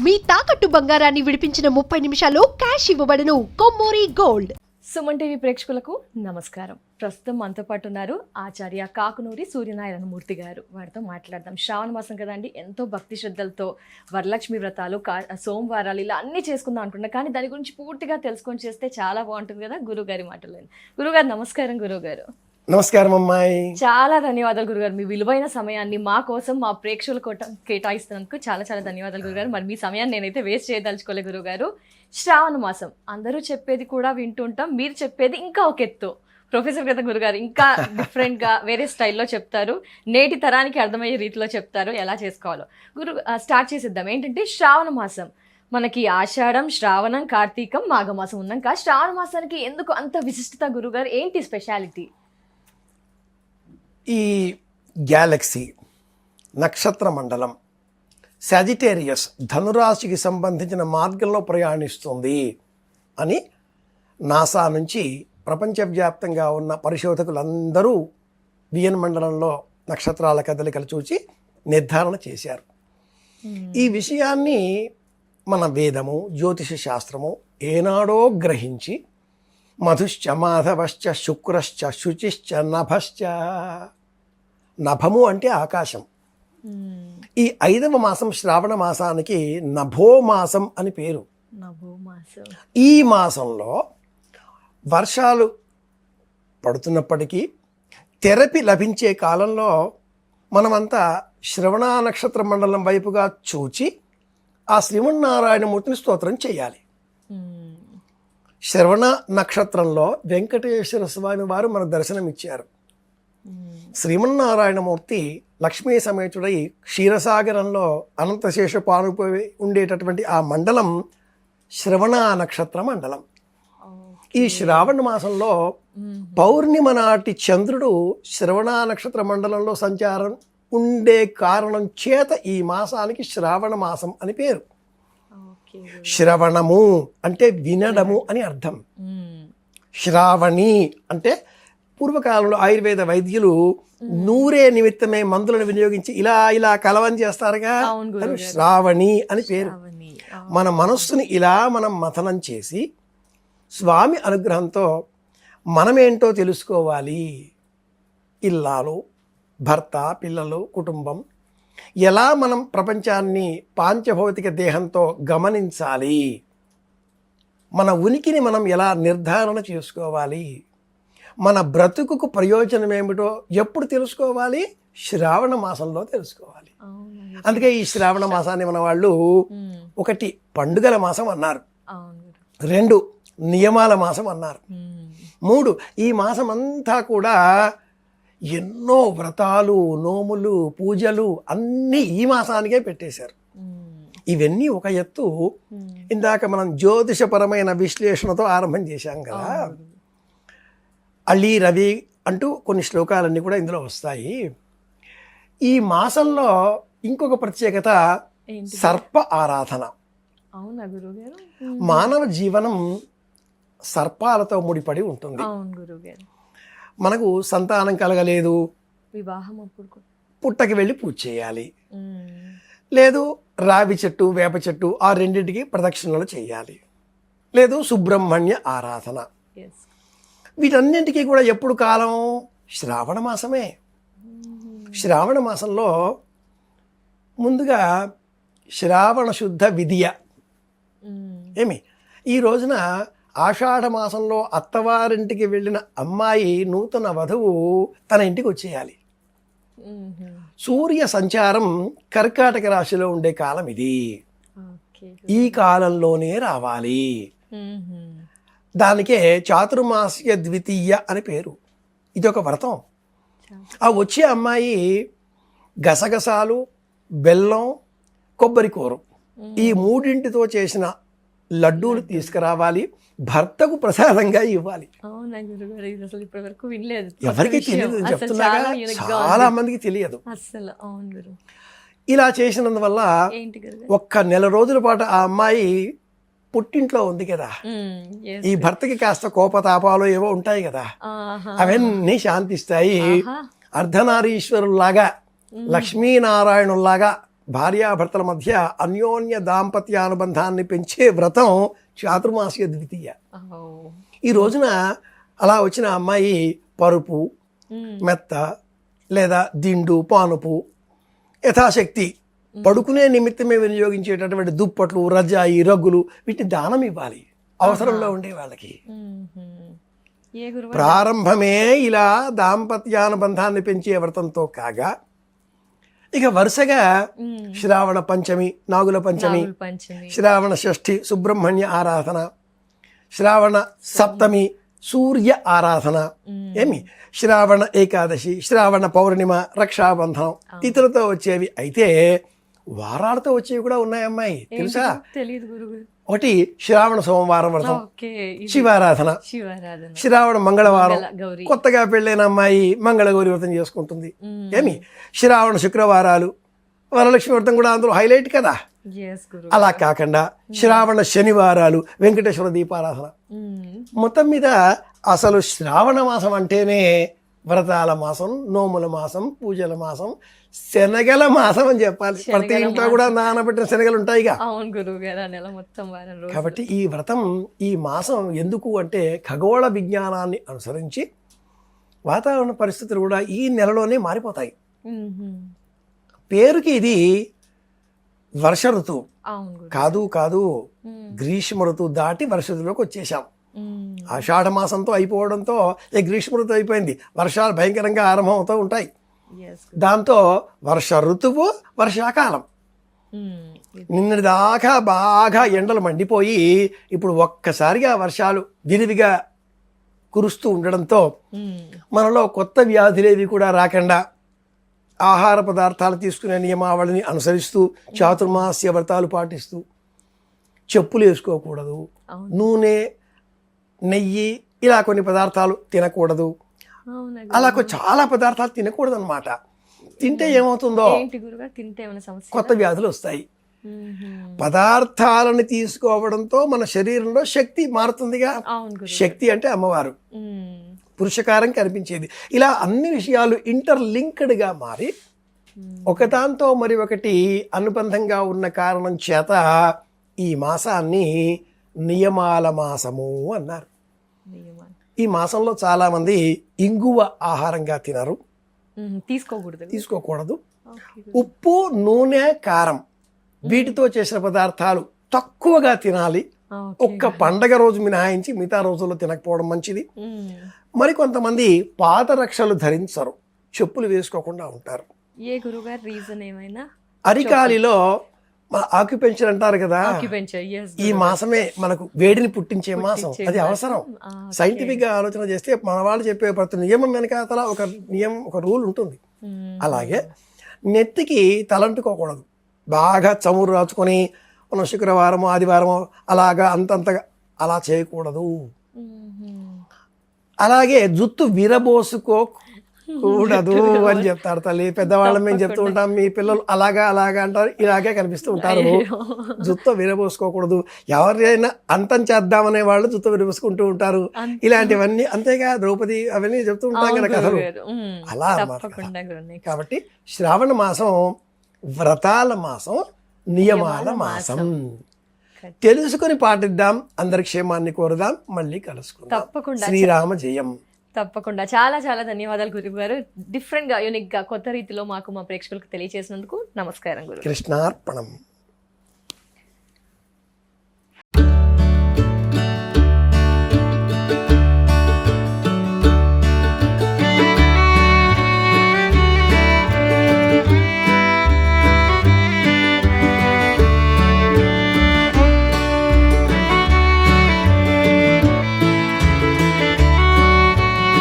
మీ తాకట్టు బంగారాన్ని విడిపించిన 30 నిమిషాల్లో క్యాష్ ఇవ్వబడును. కొమ్మూరి గోల్డ్. సుమన్ టీవీ ప్రేక్షకులకు నమస్కారం. ప్రస్తుతం మనతో పాటు ఉన్నారు ఆచార్య కాకునూరి సూర్యనారాయణ మూర్తి గారు. వారితో మాట్లాడదాం. శ్రావణ మాసం కదండి, ఎంతో భక్తి శ్రద్ధలతో వరలక్ష్మి వ్రతాలు, సోమవారాలు ఇలా అన్నీ చేసుకుందాం అనుకుంటున్నా. కానీ దాని గురించి పూర్తిగా తెలుసుకొని చేస్తే చాలా బాగుంటుంది కదా. గురుగారి మాటలు. గురుగారు నమస్కారం. గురుగారు నమస్కారం అమ్మాయి. చాలా ధన్యవాదాలు గురుగారు. మీ విలువైన సమయాన్ని మా కోసం, మా ప్రేక్షకుల కేటాయిస్తున్నందుకు చాలా చాలా ధన్యవాదాలు గురుగారు. మరి మీ సమయాన్ని నేనైతే వేస్ట్ చేయదలుచుకోలే గురుగారు. శ్రావణ మాసం అందరూ చెప్పేది కూడా వింటుంటాం, మీరు చెప్పేది ఇంకా ఒక ఎత్తు. ప్రొఫెసర్ కదా గురుగారు, ఇంకా డిఫరెంట్గా వేరే స్టైల్లో చెప్తారు, నేటి తరానికి అర్థమయ్యే రీతిలో చెప్తారు ఎలా చేసుకోవాలో. స్టార్ట్ చేసేద్దాం. ఏంటంటే శ్రావణ మాసం మనకి ఆషాఢం, శ్రావణం, కార్తీకం, మాఘమాసం ఉన్నాక శ్రావణ మాసానికి ఎందుకు అంత విశిష్టత గురుగారు? ఏంటి స్పెషాలిటీ? ఈ గ్యాలక్సీ నక్షత్ర మండలం సాజిటేరియస్ ధనురాశికి సంబంధించిన మార్గంలో ప్రయాణిస్తుంది అని నాసా నుంచి ప్రపంచవ్యాప్తంగా ఉన్న పరిశోధకులందరూ వియన్ మండలంలో నక్షత్రాల కదలికలు చూసి నిర్ధారణ చేశారు. ఈ విషయాన్ని మన వేదము, జ్యోతిష శాస్త్రము ఏనాడో గ్రహించి మధుశ్చ మాధవశ్చ శుక్రశ్చ శుచిశ్చ నభశ్చ, నభము అంటే ఆకాశం. ఈ 5వ మాసం శ్రావణ మాసానికి నభోమాసం అని పేరు. ఈ మాసంలో వర్షాలు పడుతున్నప్పటికీ తెరపి లభించే కాలంలో మనమంతా శ్రవణ నక్షత్ర మండలం వైపుగా చూచి ఆ శ్రీమన్నారాయణమూర్తిని స్తోత్రం చేయాలి. శ్రవణ నక్షత్రంలో వెంకటేశ్వర స్వామి వారు మనకు దర్శనమిచ్చారు. శ్రీమన్నారాయణమూర్తి లక్ష్మీ సమేతుడై క్షీరసాగరంలో అనంతశేష పానుపోయి ఉండేటటువంటి ఆ మండలం శ్రవణ నక్షత్ర మండలం. ఈ శ్రావణ మాసంలో పౌర్ణిమ నాటి చంద్రుడు శ్రవణ నక్షత్ర మండలంలో సంచారం ఉండే కారణం చేత ఈ మాసానికి శ్రావణ మాసం అని పేరు. శ్రవణము అంటే వినడము అని అర్థం. శ్రావణి అంటే పూర్వకాలంలో ఆయుర్వేద వైద్యులు నూరే నిమిత్తమే మందులను వినియోగించి ఇలా ఇలా కలవం చేస్తారుగా, శ్రావణి అని పేరు. మన మనస్సుని ఇలా మనం మథనం చేసి స్వామి అనుగ్రహంతో మనమేంటో తెలుసుకోవాలి. ఇల్లాలు, భర్త, పిల్లలు, కుటుంబం, ఎలా మనం ప్రపంచాన్ని పాంచభౌతిక దేహంతో గమనించాలి, మన ఉనికిని మనం ఎలా నిర్ధారణ చేసుకోవాలి, మన బ్రతుకుకు ప్రయోజనం ఏమిటో ఎప్పుడు తెలుసుకోవాలి? శ్రావణ మాసంలో తెలుసుకోవాలి. అందుకే ఈ శ్రావణ మాసాన్ని మన వాళ్ళు 1 పండుగల మాసం అన్నారు, 2 నియమాల మాసం అన్నారు, 3 ఈ మాసం అంతా కూడా ఎన్నో వ్రతాలు, నోములు, పూజలు అన్నీ ఈ మాసానికే పెట్టేశారు. ఇవన్నీ ఒక ఎత్తు. ఇందాక మనం జ్యోతిషపరమైన విశ్లేషణతో ఆరంభం చేశాం కదా. అళి రవి అంటూ కొన్ని శ్లోకాలన్నీ కూడా ఇందులో వస్తాయి. ఈ మాసంలో ఇంకొక ప్రత్యేకత సర్ప ఆరాధన. మానవ జీవనం సర్పాలతో ముడిపడి ఉంటుంది. మనకు సంతానం కలగలేదు, వివాహం పుట్టకి వెళ్ళి పూజ చేయాలి, లేదు రావి చెట్టు, వేప చెట్టు ఆ రెండింటికి ప్రదక్షిణలు చేయాలి, లేదు సుబ్రహ్మణ్య ఆరాధన. వీటన్నింటికీ కూడా ఎప్పుడు కాలం? శ్రావణ మాసమే. శ్రావణ మాసంలో ముందుగా శ్రావణ శుద్ధ విధియ ఏమి, ఈ రోజున ఆషాఢ మాసంలో అత్తవారింటికి వెళ్ళిన అమ్మాయి, నూతన వధువు తన ఇంటికి వచ్చేయాలి. సూర్య సంచారం కర్కాటక రాశిలో ఉండే కాలం ఇది. ఈ కాలంలోనే రావాలి. దానికే చాతుర్మాస్య ద్వితీయ అని పేరు. ఇది ఒక వ్రతం. ఆ వచ్చే అమ్మాయి గసగసాలు, బెల్లం, కొబ్బరి కూర ఈ 3టితో చేసిన లడ్డూలు తీసుకురావాలి, భర్తకు ప్రసాదంగా ఇవ్వాలి. ఎవరికి తెలియదు, చెప్తున్నాగా, చాలా మందికి తెలియదు. ఇలా చేసినందువల్ల 1 నెల రోజుల పాటు ఆ అమ్మాయి పుట్టింట్లో ఉంది కదా, ఈ భర్తకి కాస్త కోపతాపాలు ఏవో ఉంటాయి కదా, అవన్నీ శాంతిస్తాయి. అర్ధనారీశ్వరులాగా, లక్ష్మీనారాయణుల్లాగా భార్యాభర్తల మధ్య అన్యోన్య దాంపత్యానుబంధాన్ని పెంచే వ్రతం చాతుర్మాస్య ద్వితీయ. ఈ రోజున అలా వచ్చిన అమ్మాయి పరుపు, మెత్త లేదా దిండు, పానుపు యథాశక్తి పడుకునే నిమిత్తమే వినియోగించేటటువంటి దుప్పట్లు, రజాయి, రగ్గులు వీటిని దానం ఇవ్వాలి అవసరంలో ఉండే వాళ్ళకి. ప్రారంభమే ఇలా దాంపత్యానుబంధాన్ని పెంచే వ్రతంతో కాగా ఇక వరుసగా శ్రావణ పంచమి, నాగుల పంచమి, శ్రావణ షష్ఠి సుబ్రహ్మణ్య ఆరాధన, శ్రావణ సప్తమి సూర్య ఆరాధన, శ్రావణ ఏకాదశి, శ్రావణ పౌర్ణిమ, రక్షాబంధనం ఇతరులతో వచ్చేవి. అయితే వారాలతో వచ్చేవి కూడా ఉన్నాయి అమ్మాయి, తెలుసా? ఒకటి శ్రావణ సోమవారం వ్రతం, శివారాధన, శ్రావణ మంగళవారం కొత్తగా పెళ్ళైన అమ్మాయి మంగళగౌరి వ్రతం చేసుకుంటుంది. శ్రావణ శుక్రవారాలు వరలక్ష్మి వ్రతం కూడా అందులో హైలైట్ కదా. అలా కాకుండా శ్రావణ శనివారాలు వెంకటేశ్వర దీపారాధన. మొత్తం మీద అసలు శ్రావణ మాసం అంటేనే వ్రతాల మాసం, నోముల మాసం, పూజల మాసం, శనగల మాసం అని చెప్పాలి. ప్రతి ఇంట్లో కూడా నానబెట్టిన శనగలు ఉంటాయిగా. కాబట్టి ఈ వ్రతం, ఈ మాసం ఎందుకు అంటే ఖగోళ విజ్ఞానాన్ని అనుసరించి వాతావరణ పరిస్థితులు కూడా ఈ నెలలోనే మారిపోతాయి. పేరుకి ఇది వర్ష ఋతువు కాదు, గ్రీష్మ ఋతువు దాటి వర్ష ఋతువులోకి వచ్చేసాం. ఆషాఢ మాసంతో అయిపోవడంతో గ్రీష్మ ఋతువు అయిపోయింది, వర్షాలు భయంకరంగా ఆరంభం అవుతూ ఉంటాయి. దాంతో వర్ష ఋతువు, వర్షాకాలం. నిన్నటి దాకా బాగా ఎండలు మండిపోయి ఇప్పుడు ఒక్కసారిగా వర్షాలు విరివిగా కురుస్తూ ఉండడంతో మనలో కొత్త వ్యాధులేవి కూడా రాకుండా ఆహార పదార్థాలు తీసుకునే నియమావళిని అనుసరిస్తూ చాతుర్మాస్య వ్రతాలు పాటిస్తూ చెప్పులు వేసుకోకూడదు, నూనె, నెయ్యి ఇలా కొన్ని పదార్థాలు తినకూడదు, అలా చాలా పదార్థాలు తినకూడదు అనమాట. తింటే ఏమవుతుందో కొత్త వ్యాధులు వస్తాయి. పదార్థాలను తీసుకోవడంతో మన శరీరంలో శక్తి మారుతుందిగా. శక్తి అంటే అమ్మవారు, పురుషకారం కనిపించేది. ఇలా అన్ని విషయాలు ఇంటర్లింక్డ్గా మారి ఒకదాంతో మరి ఒకటి అనుబంధంగా ఉన్న కారణం చేత ఈ మాసాన్ని నియమాల మాసము అన్నారు. ఈ మాసంలో చాలా మంది ఇంగువ ఆహారంగా తినరు, తీసుకోకూడదు. ఉప్పు, నూనె, కారం వీటితో చేసిన పదార్థాలు తక్కువగా తినాలి. ఒక్క పండగ రోజు మినహాయించి మిగతా రోజుల్లో తినకపోవడం మంచిది. మరికొంతమంది పాదరక్షలు ధరించరు, చెప్పులు వేసుకోకుండా ఉంటారు. అరికాలిలో మన ఆక్యుపెంచర్ అంటారు కదా, ఈ మాసమే మనకు వేడిని పుట్టించే మాసం. అది అవసరం. సైంటిఫిక్ గా ఆలోచన చేస్తే మన వాళ్ళు చెప్పే ప్రతి నియమం వెనకాతల ఒక నియమం, ఒక రూల్ ఉంటుంది. అలాగే నెత్తికి తలంటుకోకూడదు. బాగా చమురు రాచుకొని మనం శుక్రవారము, ఆదివారము అలాగా అంతంతగా అలా చేయకూడదు. అలాగే జుత్తు విరబోసుకోకూడదు అని చెప్తారు తల్లి. పెద్దవాళ్ళం మేము చెప్తూ ఉంటాం, మీ పిల్లలు అలాగా అంటారు, ఇలాగే కనిపిస్తూ ఉంటారు. జుత్తు విరబోసుకోకూడదు. ఎవరైనా అంతం చేద్దామనే వాళ్ళు జుత్తు విరబోసుకుంటూ ఉంటారు. ఇలాంటివన్నీ అంతేగా ద్రౌపది అవన్నీ చెప్తూ ఉంటాం కదా కథలు. అలా అన్నమాట. కాబట్టి శ్రావణ మాసం వ్రతాల మాసం, నియమాల మాసం. తెలుసుకొని పాటిద్దాం, అందరి క్షేమాన్ని కోరుదాం. మళ్ళీ కలుసుకుందాం. తప్పకుండా. శ్రీరామ జయం. తప్పకుండా. చాలా చాలా ధన్యవాదాలు గురువు గారు. డిఫరెంట్ గా, యూనిక్ గా, కొత్త రీతిలో మాకు, మా ప్రేక్షకులకు తెలియజేసినందుకు నమస్కారం గురు. కృష్ణార్పణం.